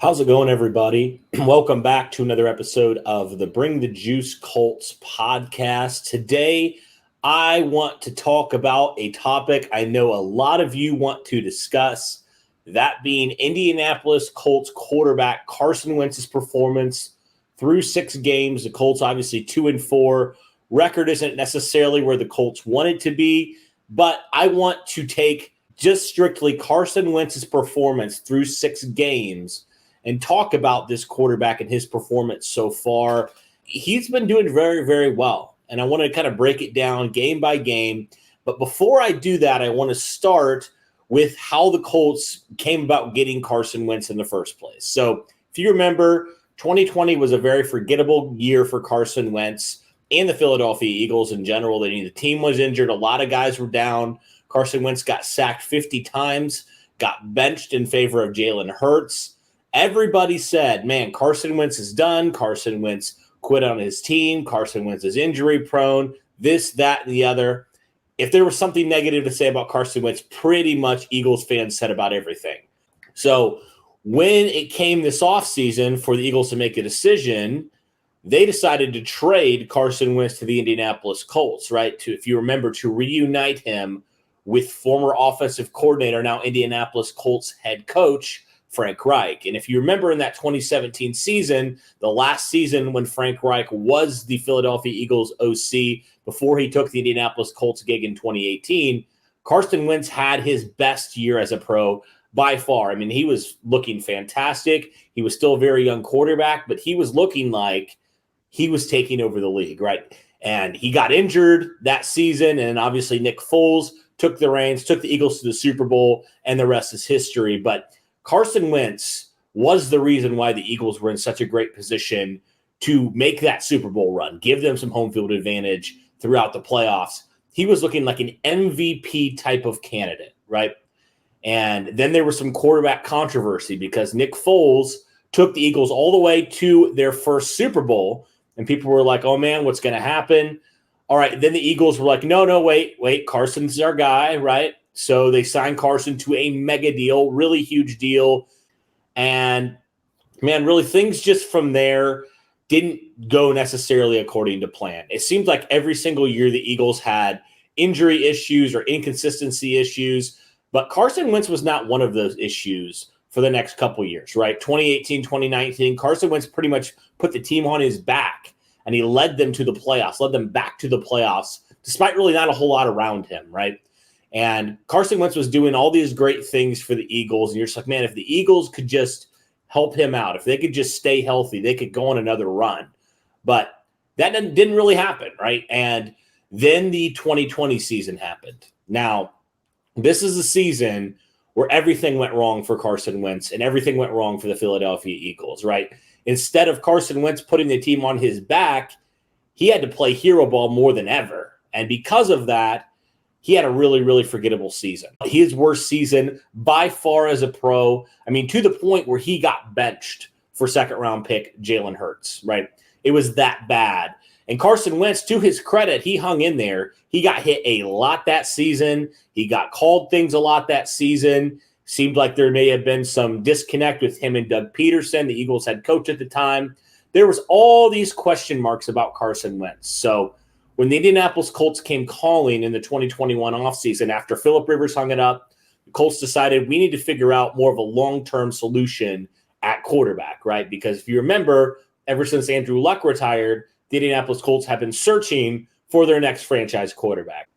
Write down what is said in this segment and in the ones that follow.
How's it going, everybody? Welcome back to another episode of the Bring the Juice Colts podcast. Today, I want to talk about a topic I know a lot of you want to discuss, that being Indianapolis Colts quarterback Carson Wentz's performance through 6 games. The Colts obviously 2-4. Record isn't necessarily where the Colts wanted to be, but I want to take just strictly Carson Wentz's performance through 6 games and talk about this quarterback and his performance so far. He's been doing very, very well, and I want to kind of break it down game by game. But before I do that, I want to start with how the Colts came about getting Carson Wentz in the first place. So if you remember, 2020 was a very forgettable year for Carson Wentz and the Philadelphia Eagles in general. The team was injured. A lot of guys were down. Carson Wentz got sacked 50 times, got benched in favor of Jalen Hurts. Everybody said, man, Carson Wentz is done. Carson Wentz quit on his team. Carson Wentz is injury prone, this, that, and the other. If there was something negative to say about Carson Wentz, pretty much Eagles fans said about everything. So when it came this offseason for the Eagles to make a decision, they decided to trade Carson Wentz to the Indianapolis Colts, right? If you remember, to reunite him with former offensive coordinator, now Indianapolis Colts head coach, Frank Reich. And if you remember in that 2017 season, the last season when Frank Reich was the Philadelphia Eagles OC before he took the Indianapolis Colts gig in 2018, Carson Wentz had his best year as a pro by far. I mean, he was looking fantastic. He was still a very young quarterback, but he was looking like he was taking over the league, right? And he got injured that season, and obviously Nick Foles took the reins, took the Eagles to the Super Bowl, and the rest is history. But Carson Wentz was the reason why the Eagles were in such a great position to make that Super Bowl run, give them some home field advantage throughout the playoffs. He was looking like an MVP type of candidate, right? And then there was some quarterback controversy because Nick Foles took the Eagles all the way to their first Super Bowl, and people were like, oh, man, what's going to happen? All right, then the Eagles were like, no, wait, Carson's our guy, right? So they signed Carson to a mega deal, really huge deal. And, man, really things just from there didn't go necessarily according to plan. It seemed like every single year the Eagles had injury issues or inconsistency issues, but Carson Wentz was not one of those issues for the next couple years, right? 2018, 2019, Carson Wentz pretty much put the team on his back, and he led them to the playoffs, led them back to the playoffs, despite really not a whole lot around him, right? And Carson Wentz was doing all these great things for the Eagles. And you're just like, man, if the Eagles could just help him out, if they could just stay healthy, they could go on another run. But that didn't really happen, right? And then the 2020 season happened. Now, this is a season where everything went wrong for Carson Wentz and everything went wrong for the Philadelphia Eagles, right? Instead of Carson Wentz putting the team on his back, he had to play hero ball more than ever. And because of that, he had a really, really forgettable season. His worst season by far as a pro. I mean, to the point where he got benched for second-round pick Jalen Hurts, right? It was that bad. And Carson Wentz, to his credit, he hung in there. He got hit a lot that season. He got called things a lot that season. Seemed like there may have been some disconnect with him and Doug Peterson, the Eagles head coach at the time. There was all these question marks about Carson Wentz. So when the Indianapolis Colts came calling in the 2021 offseason, after Phillip Rivers hung it up, the Colts decided we need to figure out more of a long-term solution at quarterback, right? Because if you remember, ever since Andrew Luck retired, the Indianapolis Colts have been searching for their next franchise quarterback.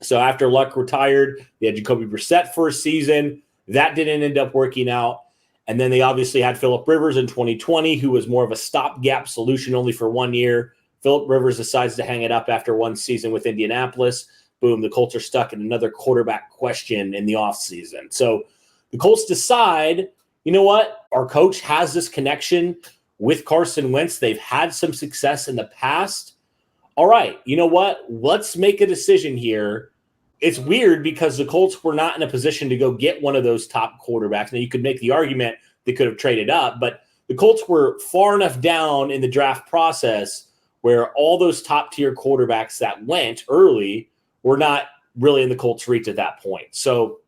So after Luck retired, they had Jacoby Brissett for a season. That didn't end up working out. And then they obviously had Phillip Rivers in 2020, who was more of a stopgap solution only for 1 year. Phillip Rivers decides to hang it up after one season with Indianapolis. Boom, the Colts are stuck in another quarterback question in the offseason. So the Colts decide, you know what? Our coach has this connection with Carson Wentz. They've had some success in the past. All right, you know what? Let's make a decision here. It's weird because the Colts were not in a position to go get one of those top quarterbacks. Now, you could make the argument they could have traded up, but the Colts were far enough down in the draft process where all those top-tier quarterbacks that went early were not really in the Colts' reach at that point. So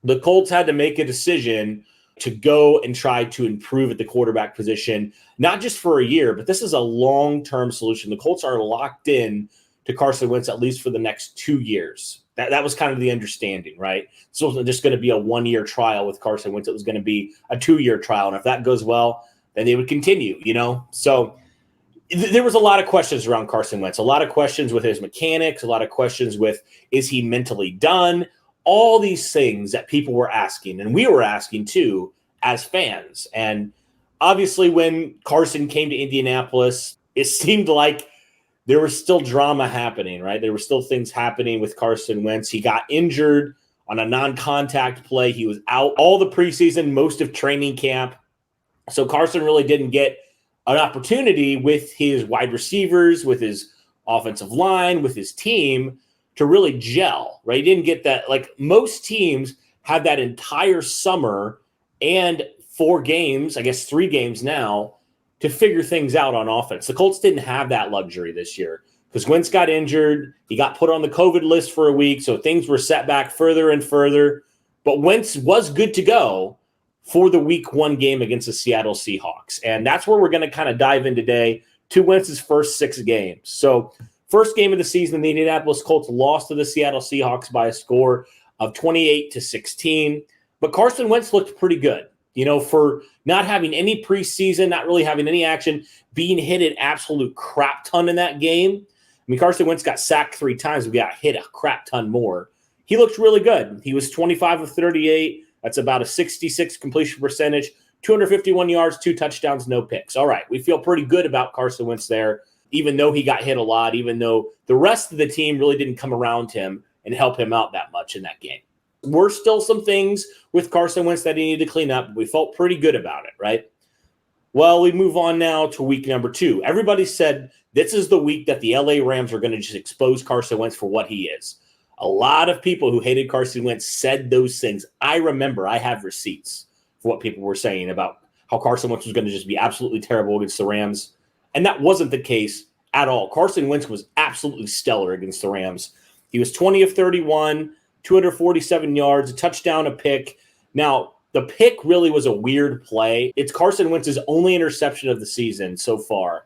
the Colts had to make a decision to go and try to improve at the quarterback position, not just for a year, but this is a long-term solution. The Colts are locked in to Carson Wentz at least for the next 2 years. That was kind of the understanding, right? So it wasn't just going to be a 1-year trial with Carson Wentz. It was going to be a 2-year trial. And if that goes well, then they would continue, So there was a lot of questions around Carson Wentz, a lot of questions with his mechanics, a lot of questions with, is he mentally done? All these things that people were asking, and we were asking too as fans. And obviously when Carson came to Indianapolis, it seemed like there was still drama happening, right? There were still things happening with Carson Wentz. He got injured on a non-contact play. He was out all the preseason, most of training camp. So Carson really didn't get an opportunity with his wide receivers, with his offensive line, with his team to really gel, right? He didn't get that. Like most teams have that entire summer and 4 games, I guess 3 games now, to figure things out on offense. The Colts didn't have that luxury this year because Wentz got injured. He got put on the COVID list for a week, so things were set back further and further. But Wentz was good to go for the week 1 game against the Seattle Seahawks. And that's where we're going to kind of dive in today to Wentz's first 6 games. So first game of the season, the Indianapolis Colts lost to the Seattle Seahawks by a score of 28-16. But Carson Wentz looked pretty good, for not having any preseason, not really having any action, being hit an absolute crap ton in that game. I mean, Carson Wentz got sacked 3 times. We got hit a crap ton more. He looked really good. He was 25 of 38. That's about a 66 completion percentage, 251 yards, 2 touchdowns, no picks. All right, we feel pretty good about Carson Wentz there, even though he got hit a lot, even though the rest of the team really didn't come around him and help him out that much in that game. We're still some things with Carson Wentz that he needed to clean up, but we felt pretty good about it, right? Well, we move on now to week number 2. Everybody said this is the week that the LA Rams are going to just expose Carson Wentz for what he is. A lot of people who hated Carson Wentz said those things. I remember I have receipts for what people were saying about how Carson Wentz was going to just be absolutely terrible against the Rams. And that wasn't the case at all. Carson Wentz was absolutely stellar against the Rams. He was 20 of 31, 247 yards, a touchdown, a pick. Now, the pick really was a weird play. It's Carson Wentz's only interception of the season so far.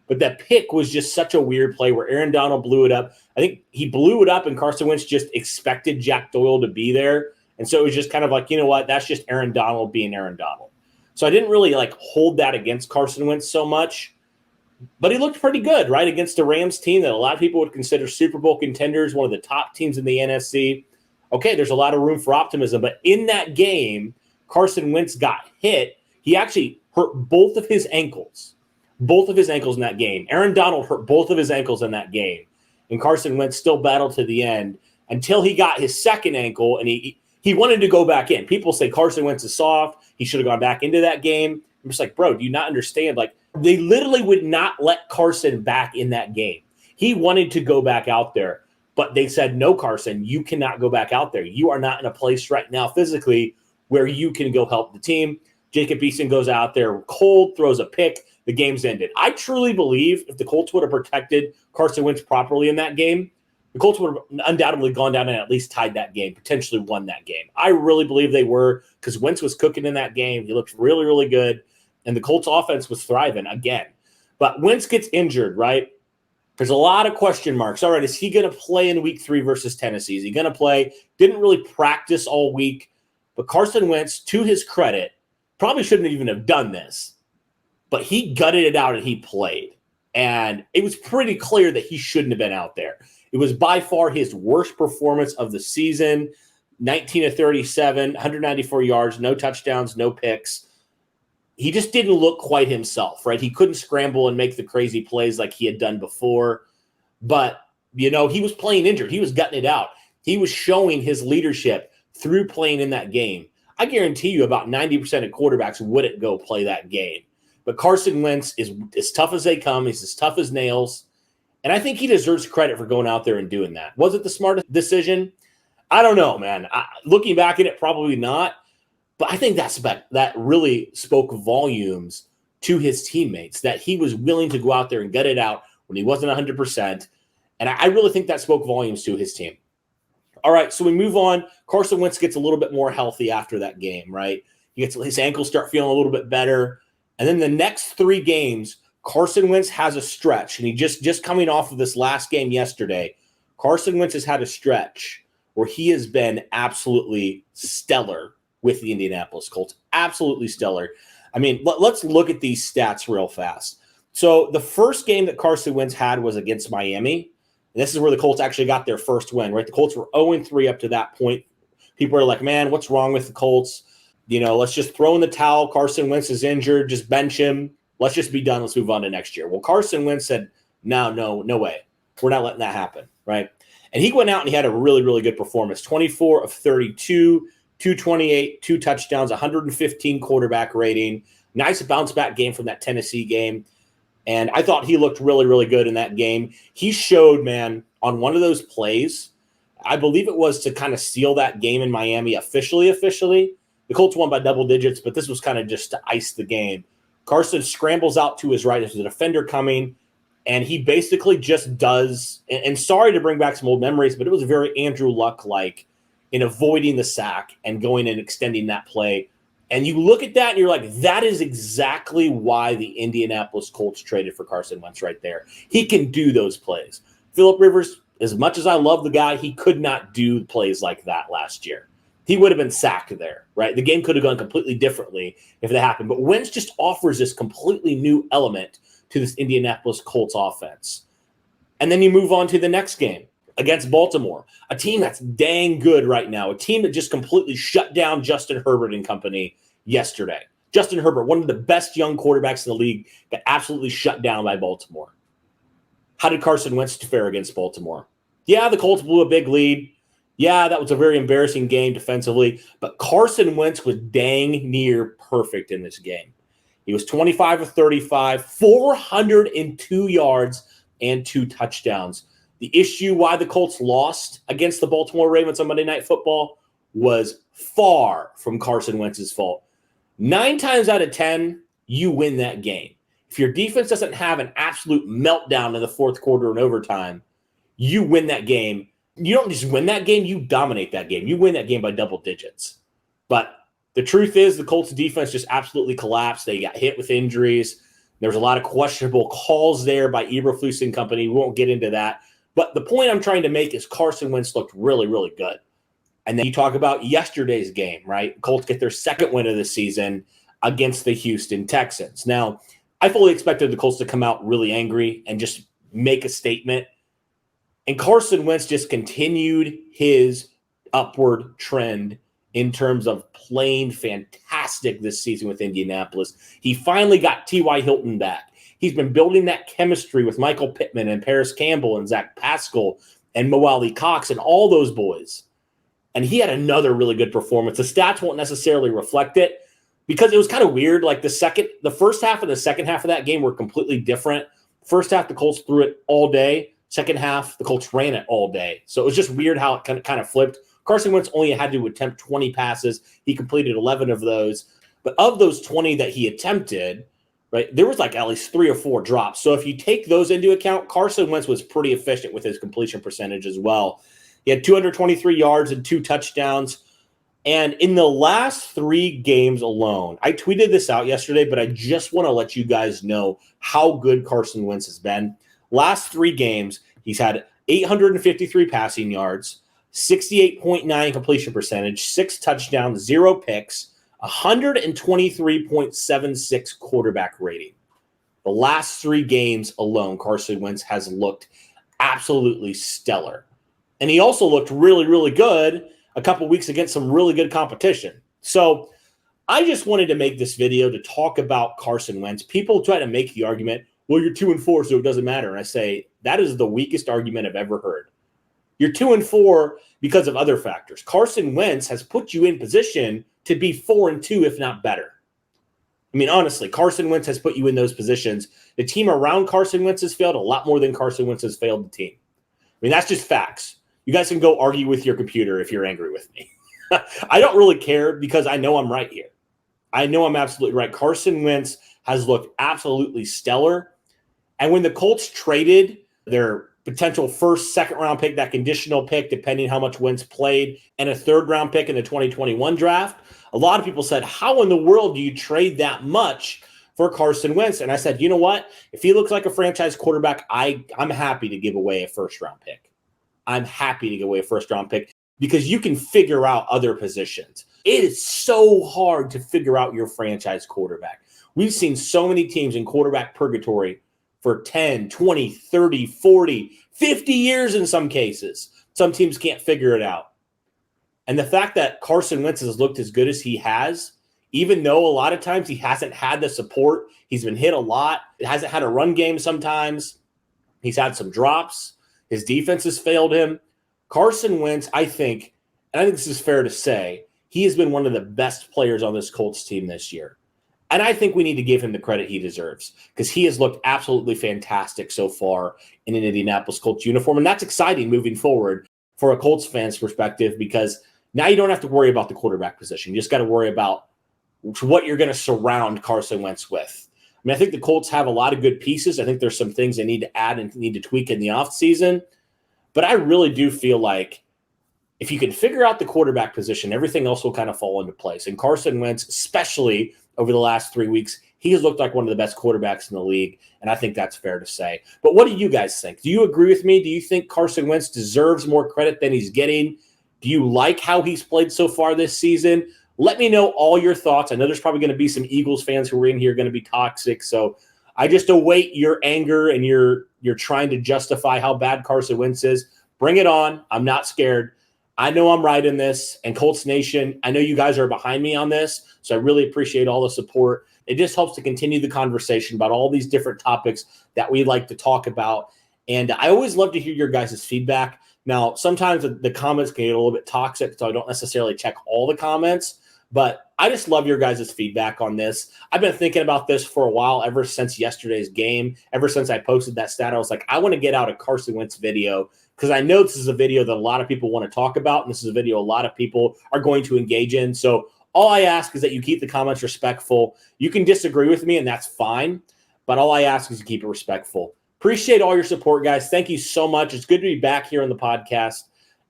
But that pick was just such a weird play where Aaron Donald blew it up. I think he blew it up and Carson Wentz just expected Jack Doyle to be there. And so it was just kind of like, you know what, that's just Aaron Donald being Aaron Donald. So I didn't really hold that against Carson Wentz so much. But he looked pretty good, right, against a Rams team that a lot of people would consider Super Bowl contenders, one of the top teams in the NFC. Okay, there's a lot of room for optimism. But in that game, Carson Wentz got hit. He actually hurt both of his ankles. Both of his ankles in that game. Aaron Donald hurt both of his ankles in that game. And Carson Wentz still battled to the end until he got his second ankle, and he wanted to go back in. People say Carson Wentz is soft. He should have gone back into that game. I'm just like, bro, do you not understand? They literally would not let Carson back in that game. He wanted to go back out there, but they said, no, Carson, you cannot go back out there. You are not in a place right now physically where you can go help the team. Jacob Eason goes out there cold, throws a pick. The game's ended. I truly believe if the Colts would have protected Carson Wentz properly in that game, the Colts would have undoubtedly gone down and at least tied that game, potentially won that game. I really believe they were because Wentz was cooking in that game. He looked really, really good. And the Colts offense was thriving again. But Wentz gets injured, right? There's a lot of question marks. All right, is he going to play in week 3 versus Tennessee? Is he going to play? Didn't really practice all week. But Carson Wentz, to his credit, probably shouldn't even have done this. But he gutted it out and he played. And it was pretty clear that he shouldn't have been out there. It was by far his worst performance of the season. 19 of 37, 194 yards, no touchdowns, no picks. He just didn't look quite himself, right? He couldn't scramble and make the crazy plays like he had done before. But, he was playing injured. He was gutting it out. He was showing his leadership through playing in that game. I guarantee you about 90% of quarterbacks wouldn't go play that game. But Carson Wentz is as tough as they come. He's as tough as nails. And I think he deserves credit for going out there and doing that. Was it the smartest decision? I don't know, man. Looking back at it, probably not. But I think that really spoke volumes to his teammates, that he was willing to go out there and gut it out when he wasn't 100%. And I really think that spoke volumes to his team. All right, so we move on. Carson Wentz gets a little bit more healthy after that game, right? He gets his ankles start feeling a little bit better. And then the next 3 games, Carson Wentz has a stretch. And he just coming off of this last game yesterday, Carson Wentz has had a stretch where he has been absolutely stellar with the Indianapolis Colts. Absolutely stellar. I mean, let's look at these stats real fast. So the first game that Carson Wentz had was against Miami. And this is where the Colts actually got their first win, right? The Colts were 0-3 up to that point. People are like, man, what's wrong with the Colts? Let's just throw in the towel. Carson Wentz is injured. Just bench him. Let's just be done. Let's move on to next year. Well, Carson Wentz said, no way. We're not letting that happen, right? And he went out and he had a really, really good performance. 24 of 32, 228, 2 touchdowns, 115 quarterback rating. Nice bounce back game from that Tennessee game. And I thought he looked really, really good in that game. He showed, man, on one of those plays, I believe it was to kind of seal that game in Miami officially. The Colts won by double digits, but this was kind of just to ice the game. Carson scrambles out to his right. There's a defender coming, and he basically just does, and sorry to bring back some old memories, but it was very Andrew Luck-like in avoiding the sack and going and extending that play. And you look at that and you're like, that is exactly why the Indianapolis Colts traded for Carson Wentz right there. He can do those plays. Phillip Rivers, as much as I love the guy, he could not do plays like that last year. He would have been sacked there, right? The game could have gone completely differently if that happened. But Wentz just offers this completely new element to this Indianapolis Colts offense. And then you move on to the next game against Baltimore, a team that's dang good right now, a team that just completely shut down Justin Herbert and company yesterday. Justin Herbert, one of the best young quarterbacks in the league, got absolutely shut down by Baltimore. How did Carson Wentz fare against Baltimore? Yeah, the Colts blew a big lead. Yeah, that was a very embarrassing game defensively, but Carson Wentz was dang near perfect in this game. He was 25 of 35, 402 yards, and 2 touchdowns. The issue why the Colts lost against the Baltimore Ravens on Monday Night Football was far from Carson Wentz's fault. 9 times out of 10, you win that game. If your defense doesn't have an absolute meltdown in the fourth quarter and overtime, you win that game. You don't just win that game, you dominate that game. You win that game by double digits. But the truth is the Colts defense just absolutely collapsed. They got hit with injuries. There was a lot of questionable calls there by Eberflus and company. We won't get into that. But the point I'm trying to make is Carson Wentz looked really, really good. And then you talk about yesterday's game, right? Colts get their second win of the season against the Houston Texans. Now, I fully expected the Colts to come out really angry and just make a statement. And Carson Wentz just continued his upward trend in terms of playing fantastic this season with Indianapolis. He finally got T.Y. Hilton back. He's been building that chemistry with Michael Pittman and Paris Campbell and Zach Pascal and Mo Alley Cox and all those boys. And he had another really good performance. The stats won't necessarily reflect it because it was kind of weird. Like the first half and the second half of that game were completely different. First half, the Colts threw it all day. Second half, the Colts ran it all day. So it was just weird how it kind of flipped. Carson Wentz only had to attempt 20 passes. He completed 11 of those. But of those 20 that he attempted, right, there was like at least 3 or 4 drops. So if you take those into account, Carson Wentz was pretty efficient with his completion percentage as well. He had 223 yards and 2 touchdowns. And in the last 3 games alone, I tweeted this out yesterday, but I just want to let you guys know how good Carson Wentz has been. Last 3 games, he's had 853 passing yards, 68.9 completion percentage, 6 touchdowns, 0 picks, 123.76 quarterback rating. The last 3 games alone, Carson Wentz has looked absolutely stellar. And he also looked really, really good a couple weeks against some really good competition. So I just wanted to make this video to talk about Carson Wentz. People try to make the argument, well, you're 2-4, so it doesn't matter. And I say, that is the weakest argument I've ever heard. You're 2-4 because of other factors. Carson Wentz has put you in position to be 4-2, if not better. I mean, honestly, Carson Wentz has put you in those positions. The team around Carson Wentz has failed a lot more than Carson Wentz has failed the team. I mean, that's just facts. You guys can go argue with your computer if you're angry with me. I don't really care because I know I'm right here. I know I'm absolutely right. Carson Wentz has looked absolutely stellar. And when the Colts traded their potential first, second round pick, that conditional pick, depending how much Wentz played, and a third round pick in the 2021 draft. A lot of people said, how in the world do you trade that much for Carson Wentz? And I said, you know what? If he looks like a franchise quarterback, I'm happy to give away a first round pick. I'm happy to give away a first round pick because you can figure out other positions. It is so hard to figure out your franchise quarterback. We've seen so many teams in quarterback purgatory for 10, 20, 30, 40, 50 years in some cases. Some teams can't figure it out. And the fact that Carson Wentz has looked as good as he has, even though a lot of times he hasn't had the support, he's been hit a lot, it hasn't had a run game sometimes, he's had some drops, his defense has failed him. Carson Wentz, I think this is fair to say, he has been one of the best players on this Colts team this year. And I think we need to give him the credit he deserves because he has looked absolutely fantastic so far in an Indianapolis Colts uniform. And that's exciting moving forward for a Colts fan's perspective because now you don't have to worry about the quarterback position. You just got to worry about what you're going to surround Carson Wentz with. I mean, I think the Colts have a lot of good pieces. I think there's some things they need to add and need to tweak in the offseason. But I really do feel like if you can figure out the quarterback position, everything else will kind of fall into place. And Carson Wentz, especially over the last 3 weeks, he has looked like one of the best quarterbacks in the league, and I think that's fair to say. But what do you guys think? Do you agree with me? Do you think Carson Wentz deserves more credit than he's getting? Do you like how he's played so far this season? Let me know all your thoughts. I know there's probably going to be some Eagles fans who are in here going to be toxic, so I just await your anger and you're trying to justify how bad Carson Wentz is. Bring it on. I'm not scared. I know I'm right in this, and Colts Nation, I know you guys are behind me on this, so I really appreciate all the support. It just helps to continue the conversation about all these different topics that we like to talk about, and I always love to hear your guys' feedback. Now, sometimes the comments can get a little bit toxic, so I don't necessarily check all the comments, but I just love your guys' feedback on this. I've been thinking about this for a while, ever since yesterday's game, ever since I posted that stat. I was like, I want to get out a Carson Wentz video because I know this is a video that a lot of people want to talk about, and this is a video a lot of people are going to engage in. So all I ask is that you keep the comments respectful. You can disagree with me, and that's fine, but all I ask is you keep it respectful. Appreciate all your support, guys. Thank you so much. It's good to be back here on the podcast.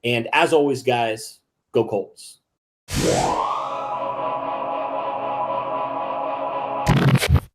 And as always, guys, go Colts.